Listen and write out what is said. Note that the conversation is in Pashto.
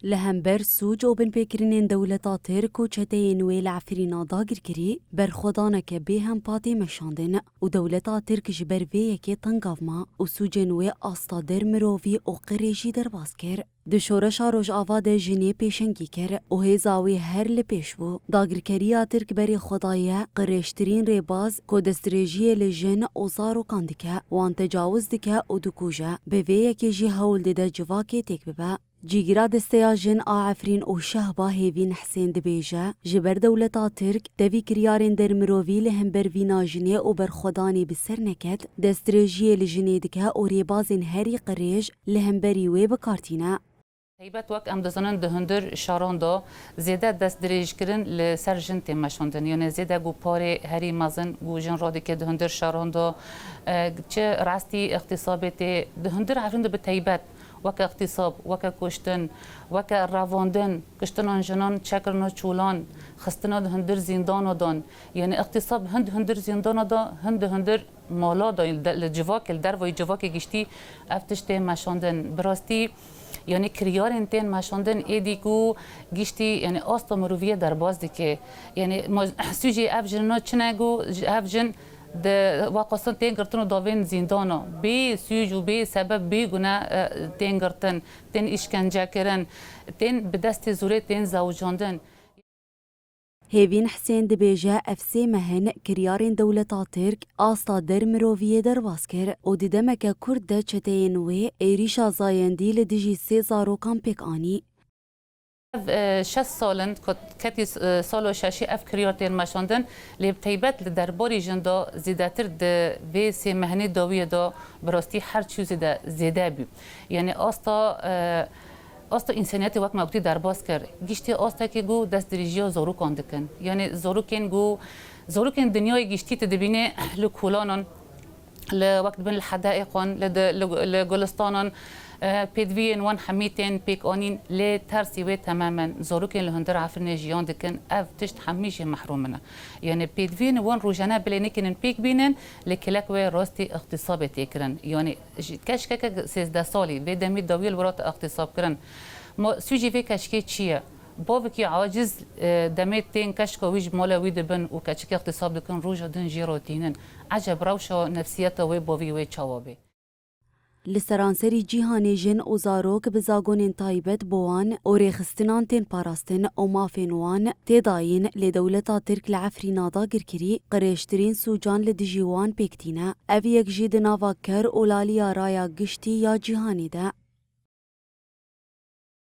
لهمبر سوج و بن پیکرینین دولتا ترک و چتین ویل عفرینا داگر کری برخودانه که به هم پاتی مشاندن و دولتا ترک جبر وی یکی تنگاو ما و سوجن وی آستا در مرووی و قریجی در باز کر. دشورش روش آوا ده جنی پیشنگی کر و هزاوی هر لپیش بو. داگرکریا ترک بری خدایه قریشترین ریباز که دستریجی لجن اوزار و کاندکه وان تجاوز دکه و دکوژه به وی یکی جی هول دیده جواکی تک ببه. جیگرا دستیا جن آعفرین و شهبا هیوین حسین دبیجه جبر دولتا ترک دوی کریارین در مرووی لهم بر وینا جنی و برخودانی بسر نکد دستریجی لجنی دکه و ریبازین هری قریج لهم بری وی بکارتینه. هیبت وقت ام دزنن دهندر شاران دا زیاده دست دریج کردن لسر جن تیم مشوندن یعنی زیاده گو پاره هری مازن گو جن رادی که دهندر شاران دا چه راستی اقتصابت دهندر عفرین دا به تیبت وک اقتصاب وک کشتن وک رواندن کشتن آنجنان چکرنا چولان خستنا دهندر زندان دان یعنی اقتصاب هندر زندان دا هندر مالا دا لجواک در وی جواک گشتی افتش تیم مشوندن براستی یعنی کریارن تین ماشاندن ایدی کو گشتی یعنی آستا مرویه در باز دیگه یعنی سوژه افجن نه چنگو افجن د واقعا تین کرتن داوین زندانا بی سوژ و بی سبب بی گناه تین کرتن تین اشکنجه کردن تین به دست زوره تین زوجاندن. هیوین حسین دبیجه افسی مهن کریارین دولتا ترک آستا در مروویه در باز کر و دیدمک کرد چتین وی ایریشا زایندی لدیجی 3000 کامپیک آنی. 6 سالند کتی سال و ششی اف کریارتین مشاندن لیب تیبت درباری جندا زیادتر د وی سی مهنی داویه دا براستی هر چیزی دا زیاده بی یعنی آستا انسانیت وقت موقتی در باز کرد گشتی آستا که گو دست دریجی زارو کندکن یعنی زارو کن دنیای گشتی تدبینه لکولانان لوقت بین الحدائقان لگلستانان پیدوین وان حمیتین پیک آنین لی ترسی و تماما زارو کن لهندر عفرین جیان دکن اف تشت همیشه محرومنه یعنی پیدوین وان روزانه بلی نکنن پیک بینن لکلک و راستی اقتصاب تکرن یعنی کشک 13 سالی و دمی داویل ورات اقتصاب کرن ما سوژی و کشکی چیه باوکی عاجز دمت تین کشک ویج مالا وید بن و کشک اقتصاب دکن روزا دن جیراتینن عجب روشا نفسیت و باوی و چوابه. لسرانسری جیهانی جن و زاروک بزاگونین تایبت بوان و ریخستنان تین پاراستن و مافینوان تیداین لدولتا ترک لعفرینا دا گرکری قریشترین سوجان لدجیوان پیکتینه او یک جید ناوا کر و لالیا رایا گشتی یا جیهانی ده.